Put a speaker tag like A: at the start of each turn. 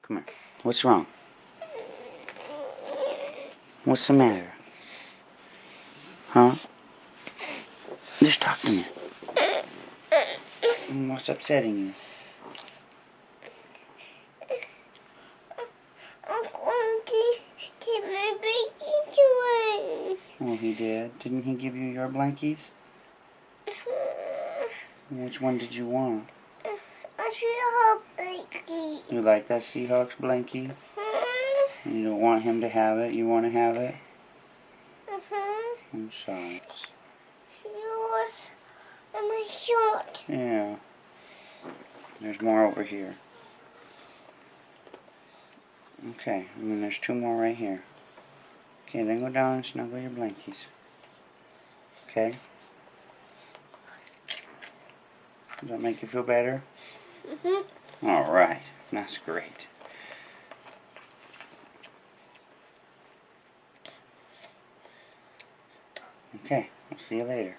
A: Come here. What's wrong? What's the matter? Huh? Just talk to me. What's upsetting you?
B: Uncle gave my blankie to us.
A: Oh, he did? Didn't he give you your blankies? Which one did you want?
B: I see her blankie.
A: You like that Seahawks blankie? You don't want him to have it? You want to have it? I'm sorry.
B: Yours and my shirt.
A: Yeah. There's more over here. Okay, and then there's two more right here. Okay, then go down and snuggle your blankies. Okay? Does that make you feel better? Alright, that's great. Okay, I'll see you later.